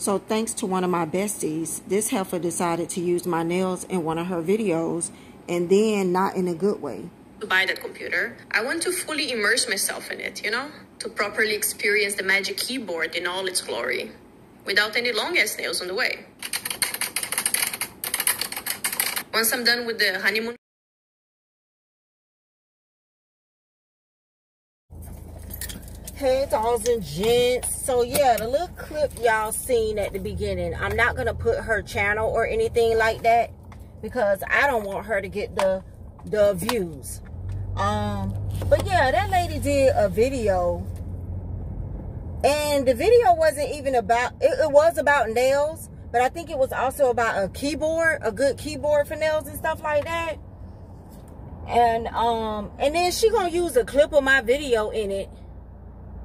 So thanks to one of my besties, this heifer decided to use my nails in one of her videos, and then not in a good way. To buy that computer, I want to fully immerse myself in it, you know, to properly experience the Magic Keyboard in all its glory, without any long-ass nails on the way. Once I'm done with the honeymoon. Hey dolls and gents, so yeah, the little clip y'all seen at the beginning, I'm not gonna put her channel or anything like that because I don't want her to get the views. But yeah, that lady did a video, and the video wasn't even about it was about nails, but I think it was also about a keyboard, a good keyboard for nails and stuff like that. And then she gonna use a clip of my video in it.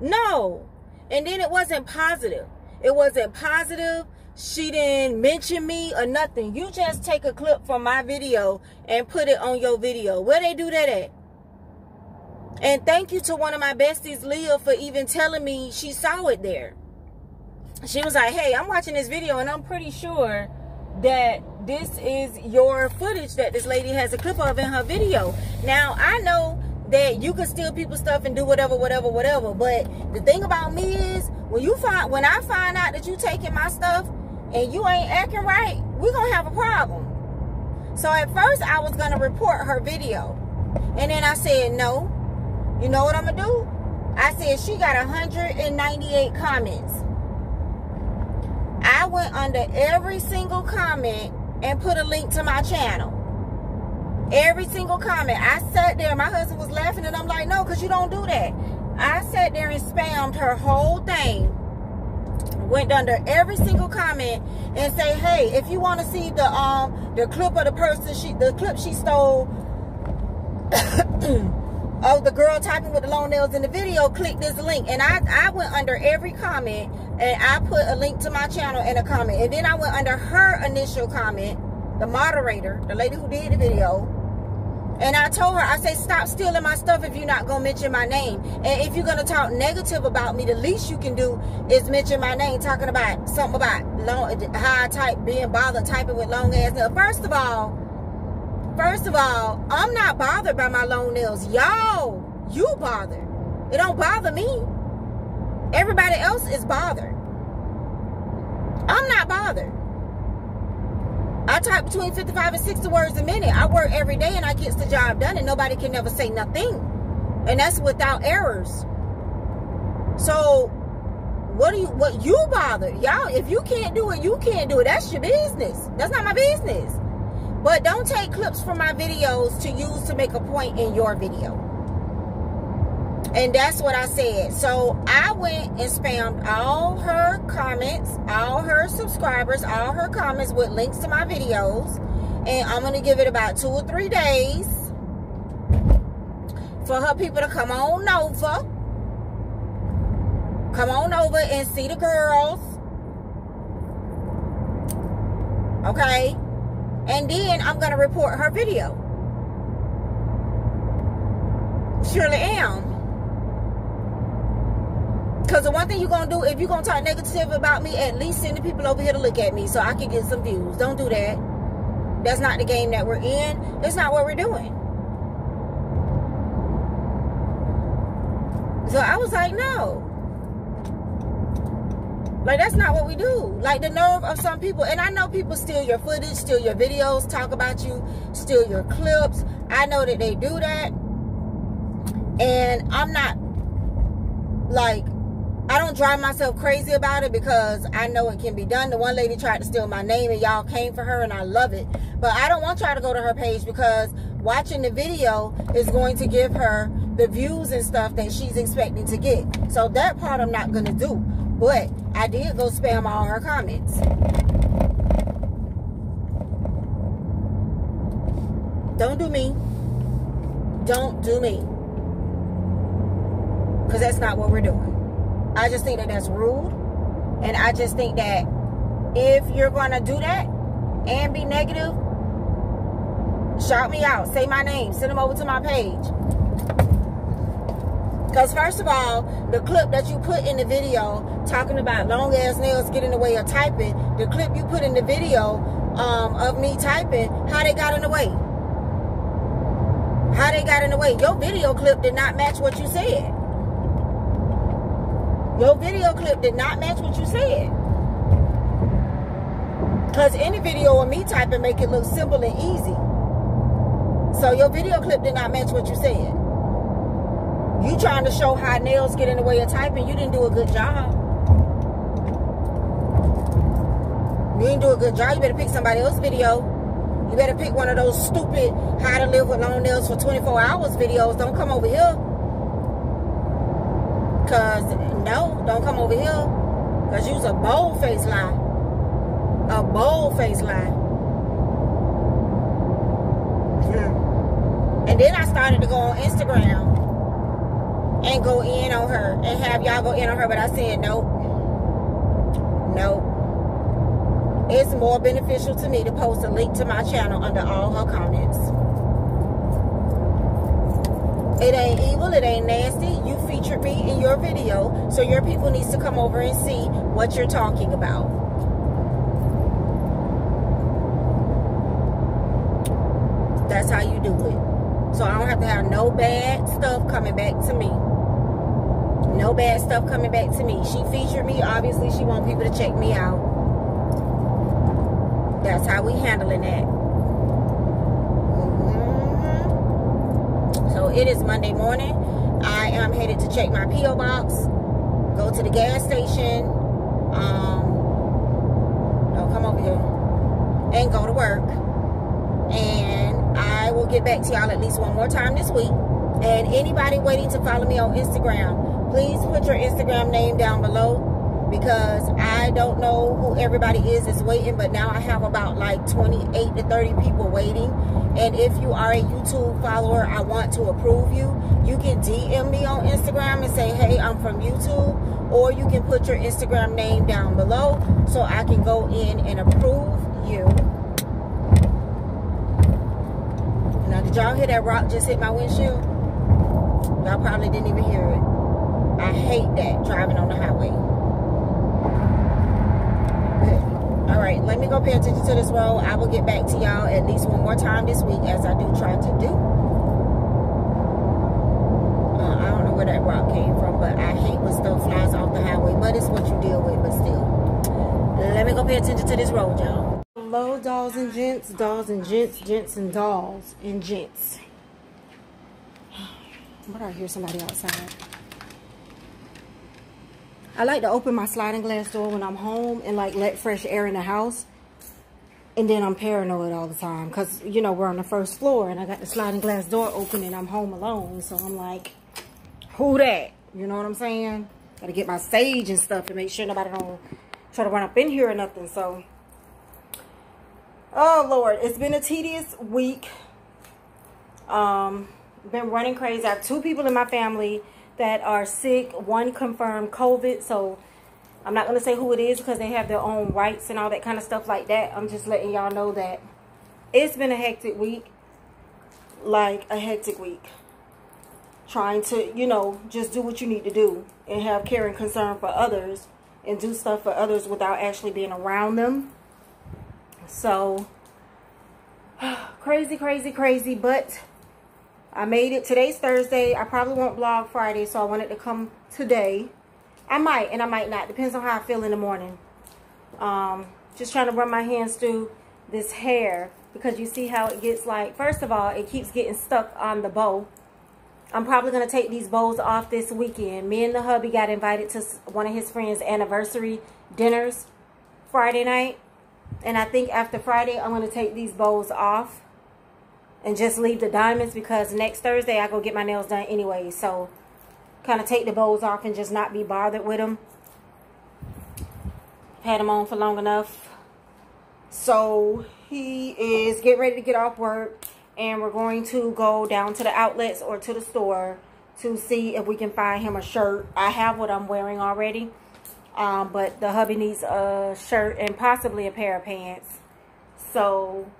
No. And then it wasn't positive. It wasn't positive. She didn't mention me or nothing. You just take a clip from my video and put it on your video. Where they do that at? And thank you to one of my besties, Leah, for even telling me she saw it there. She was like, hey, I'm watching this video and I'm pretty sure that this is your footage that this lady has a clip of in her video. Now, I know that you can steal people's stuff and do whatever, but the thing about me is when I find out that you taking my stuff and you ain't acting right, we're gonna have a problem. So at first I was gonna report her video, and then I said no. You know what I'm gonna do? I said she got 198 comments. I went under every single comment and put a link to my channel. Every single comment. I sat there, my husband was laughing, and I'm like, no, because you don't do that. I sat there and spammed her whole thing. Went under every single comment and say, hey, if you want to see the clip of the person, the clip she stole of the girl typing with the long nails in the video, click this link. And I went under every comment and I put a link to my channel in a comment. And then I went under her initial comment, the moderator, the lady who did the video. And I told her, I say, stop stealing my stuff if you're not going to mention my name. And if you're going to talk negative about me, the least you can do is mention my name, talking about something about how I type, being bothered typing with long ass nails. First of all, I'm not bothered by my long nails. Y'all, you bothered. It don't bother me. Everybody else is bothered. I'm not bothered. I type between 55 and 60 words a minute. I work every day and I get the job done, and nobody can never say nothing. And that's without errors. So what you bother? Y'all, if you can't do it, you can't do it. That's your business. That's not my business. But don't take clips from my videos to use to make a point in your video. And that's what I said. So I went and spammed all her comments, all her subscribers, all her comments with links to my videos. And I'm going to give it about 2 or 3 days for her people to come on over. Come on over and see the girls. Okay? And then I'm going to report her video. Surely am. Because the one thing you're going to do, if you're going to talk negative about me, at least send the people over here to look at me so I can get some views. Don't do that. That's not the game that we're in. That's not what we're doing. So I was like, no. Like, that's not what we do. Like, the nerve of some people. And I know people steal your footage, steal your videos, talk about you, steal your clips. I know that they do that. And I'm not, like, I don't drive myself crazy about it because I know it can be done. The one lady tried to steal my name and y'all came for her, and I love it. But I don't want y'all to go to her page because watching the video is going to give her the views and stuff that she's expecting to get. So that part I'm not going to do. But I did go spam all her comments. Don't do me. Don't do me. Because that's not what we're doing. I just think that that's rude. And I just think that if you're going to do that and be negative, shout me out. Say my name. Send them over to my page. Because first of all, the clip that you put in the video talking about long ass nails get in the way of typing, the clip you put in the video of me typing, how they got in the way? How they got in the way? Your video clip did not match what you said. Your video clip did not match what you said. Because any video of me typing make it look simple and easy. So your video clip did not match what you said. You trying to show how nails get in the way of typing. You didn't do a good job. You didn't do a good job. You better pick somebody else's video. You better pick one of those stupid how to live with long nails for 24 hours videos. Don't come over here. Because, no, don't come over here. Because you's a bold-faced lie. A bold-faced lie. And then I started to go on Instagram and go in on her and have y'all go in on her, but I said nope. Nope. It's more beneficial to me to post a link to my channel under all her comments. It ain't evil, it ain't nasty. You featured me in your video, so your people needs to come over and see what you're talking about. That's how you do it. So I don't have to have no bad stuff coming back to me. No bad stuff coming back to me. She featured me. Obviously, she wants people to check me out. That's how we handling that. So it is Monday morning. I am headed to check my P.O. box. Go to the gas station. No, come over here. And go to work. And I will get back to y'all at least one more time this week. And anybody waiting to follow me on Instagram, please put your Instagram name down below, because I don't know who everybody is that's waiting, but now I have about like 28 to 30 people waiting. And if you are a YouTube follower, I want to approve you. You can DM me on Instagram and say, hey, I'm from YouTube. Or you can put your Instagram name down below so I can go in and approve you. Now, did y'all hear that rock just hit my windshield? Y'all probably didn't even hear it. I hate that, driving on the highway. All right, let me go pay attention to this road. I will get back to y'all at least one more time this week, as I do try to do. I don't know where that rock came from, but I hate when stuff flies off the highway. But it's what you deal with, but still. Let me go pay attention to this road, y'all. Hello, dolls and gents, gents and dolls and gents. But I hear somebody outside. I like to open my sliding glass door when I'm home and like let fresh air in the house. And then I'm paranoid all the time because, you know, we're on the first floor and I got the sliding glass door open and I'm home alone. So I'm like, who that? You know what I'm saying? Gotta get my sage and stuff to make sure nobody don't try to run up in here or nothing. So, oh Lord, it's been a tedious week. Been running crazy. I have 2 people in my family that are sick. 1 confirmed COVID, so I'm not going to say who it is because they have their own rights and all that kind of stuff like that. I'm just letting y'all know that it's been a hectic week. Like a hectic week. Trying to, you know, just do what you need to do and have care and concern for others and do stuff for others without actually being around them. So, crazy, crazy, crazy, but I made it. Today's Thursday. I probably won't vlog Friday, so I wanted to come today. I might and I might not. Depends on how I feel in the morning. Just trying to run my hands through this hair because you see how it gets like, first of all, it keeps getting stuck on the bow. I'm probably going to take these bows off this weekend. Me and the hubby got invited to one of his friends' anniversary dinners Friday night. And I think after Friday, I'm going to take these bows off and just leave the diamonds because next Thursday I go get my nails done anyway. So kind of take the bows off and just not be bothered with them. Had them on for long enough. So he is getting ready to get off work and we're going to go down to the outlets or to the store to see if we can find him a shirt. I have what I'm wearing already. But the hubby needs a shirt and possibly a pair of pants. So,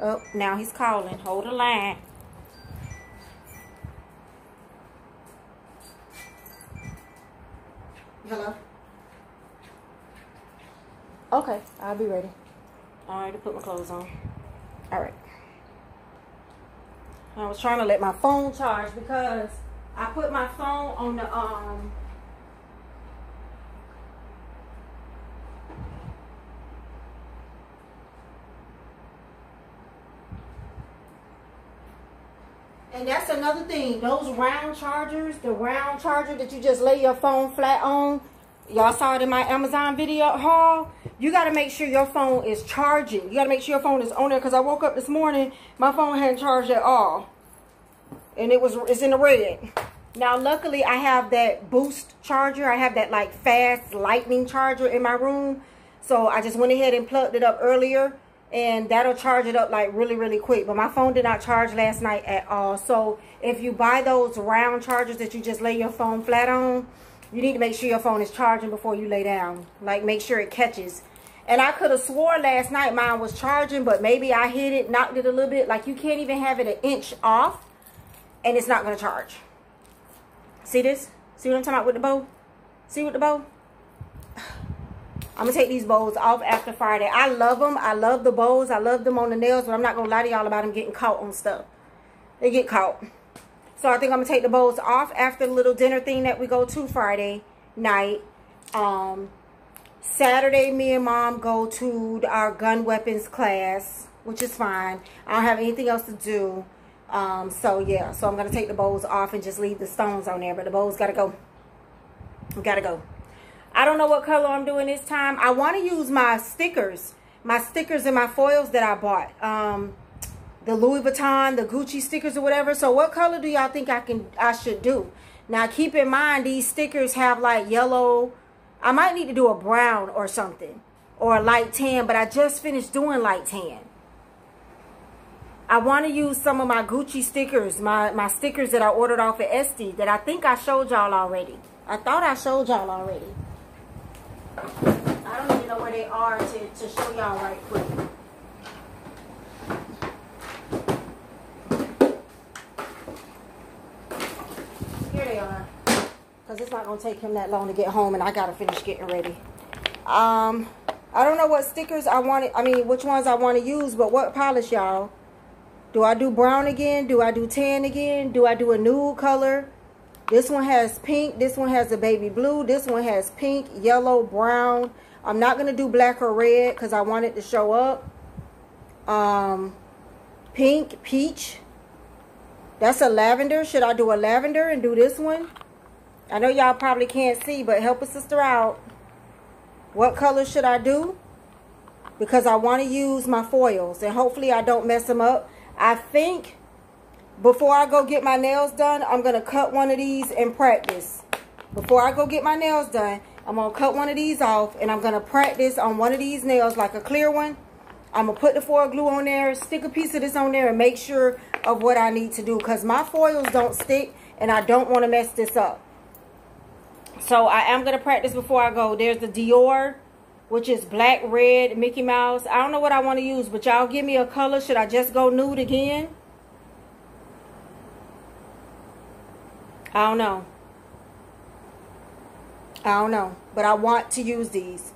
oh, now he's calling. Hold the line. Hello? Okay, I'll be ready. All right, to put my clothes on. All right. I was trying to let my phone charge because I put my phone on the and that's another thing. Those round chargers, the round charger that you just lay your phone flat on, y'all saw it in my Amazon video haul. You got to make sure your phone is charging. You got to make sure your phone is on there, because I woke up this morning, my phone hadn't charged at all. And it's in the red. Now, luckily, I have that boost charger. I have that, like, fast lightning charger in my room. So I just went ahead and plugged it up earlier. And that'll charge it up, like, really, really quick. But my phone did not charge last night at all. So if you buy those round chargers that you just lay your phone flat on, you need to make sure your phone is charging before you lay down. Like, make sure it catches. And I could have swore last night mine was charging, but maybe I hit it, knocked it a little bit. Like, you can't even have it an inch off, and it's not going to charge. See this? See what I'm talking about with the bow? See with the bow? I'm going to take these bows off after Friday. I love them. I love the bows. I love them on the nails, but I'm not going to lie to y'all about them getting caught on stuff. They get caught. So I think I'm going to take the bows off after the little dinner thing that we go to Friday night. Saturday, me and Mom go to our gun weapons class, which is fine. I don't have anything else to do. So yeah, so I'm going to take the bows off and just leave the stones on there. But the bows got to go. Got to go. I don't know what color I'm doing this time. I want to use my stickers and my foils that I bought. The Louis Vuitton, the Gucci stickers or whatever. So what color do y'all think I should do? Now keep in mind, these stickers have like yellow. I might need to do a brown or something, or a light tan, but I just finished doing light tan. I want to use some of my Gucci stickers, my stickers that I ordered off of Etsy that I think I showed y'all already. I thought I showed y'all already. I don't even know where they are to show y'all right quick. Here they are. Because it's not going to take him that long to get home, and I got to finish getting ready. I don't know what stickers I want. Which ones I want to use, but what polish, y'all? Do I do brown again? Do I do tan again? Do I do a nude color? This one has pink. This one has a baby blue. This one has pink, yellow, brown. I'm not going to do black or red because I want it to show up. Pink, peach. That's a lavender. Should I do a lavender and do this one? I know y'all probably can't see, but help a sister out. What color should I do? Because I want to use my foils, and hopefully I don't mess them up. I think before I go get my nails done, I'm going to cut one of these and practice. Before I go get my nails done, I'm going to cut one of these off, and I'm going to practice on one of these nails, like a clear one. I'm going to put the foil glue on there, stick a piece of this on there, and make sure of what I need to do. Because my foils don't stick, and I don't want to mess this up. So I am going to practice before I go. There's the Dior, which is black, red, Mickey Mouse. I don't know what I want to use, but y'all give me a color. Should I just go nude again? I don't know. I don't know. But I want to use these.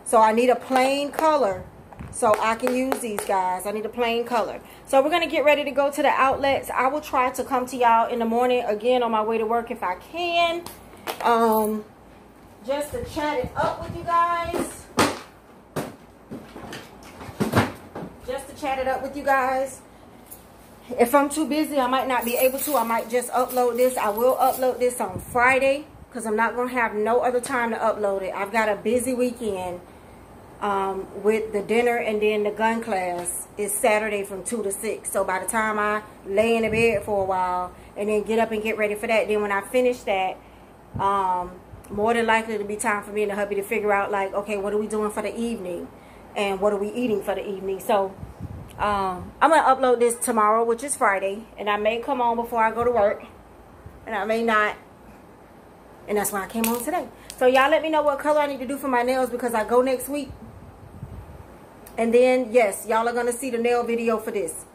So I need a plain color so I can use these, guys. I need a plain color. So we're going to get ready to go to the outlets. I will try to come to y'all in the morning again on my way to work if I can. Just to chat it up with you guys. Just to chat it up with you guys. If I'm too busy, I might not be able to. I might just upload this. I will upload this on Friday because I'm not going to have no other time to upload it. I've got a busy weekend with the dinner, and then the gun class is Saturday from 2 to 6. So by the time I lay in the bed for a while and then get up and get ready for that, then when I finish that, more than likely to be time for me and the hubby to figure out, like, okay, what are we doing for the evening and what are we eating for the evening. So I'm gonna upload this tomorrow, which is Friday, and I may come on before I go to work, and I may not, and that's why I came on today. So y'all let me know what color I need to do for my nails, because I go next week. And then yes, y'all are gonna see the nail video for this.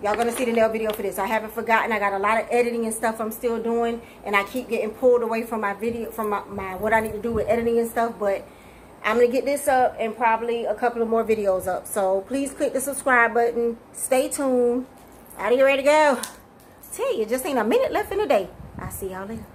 Y'all gonna see the nail video for this. I haven't forgotten. I got a lot of editing and stuff I'm still doing, and I keep getting pulled away from my video, from my what I need to do with editing and stuff. But I'm gonna get this up and probably a couple of more videos up. So please click the subscribe button. Stay tuned. Are you ready to go? Tell you, just ain't a minute left in the day. I'll see y'all later.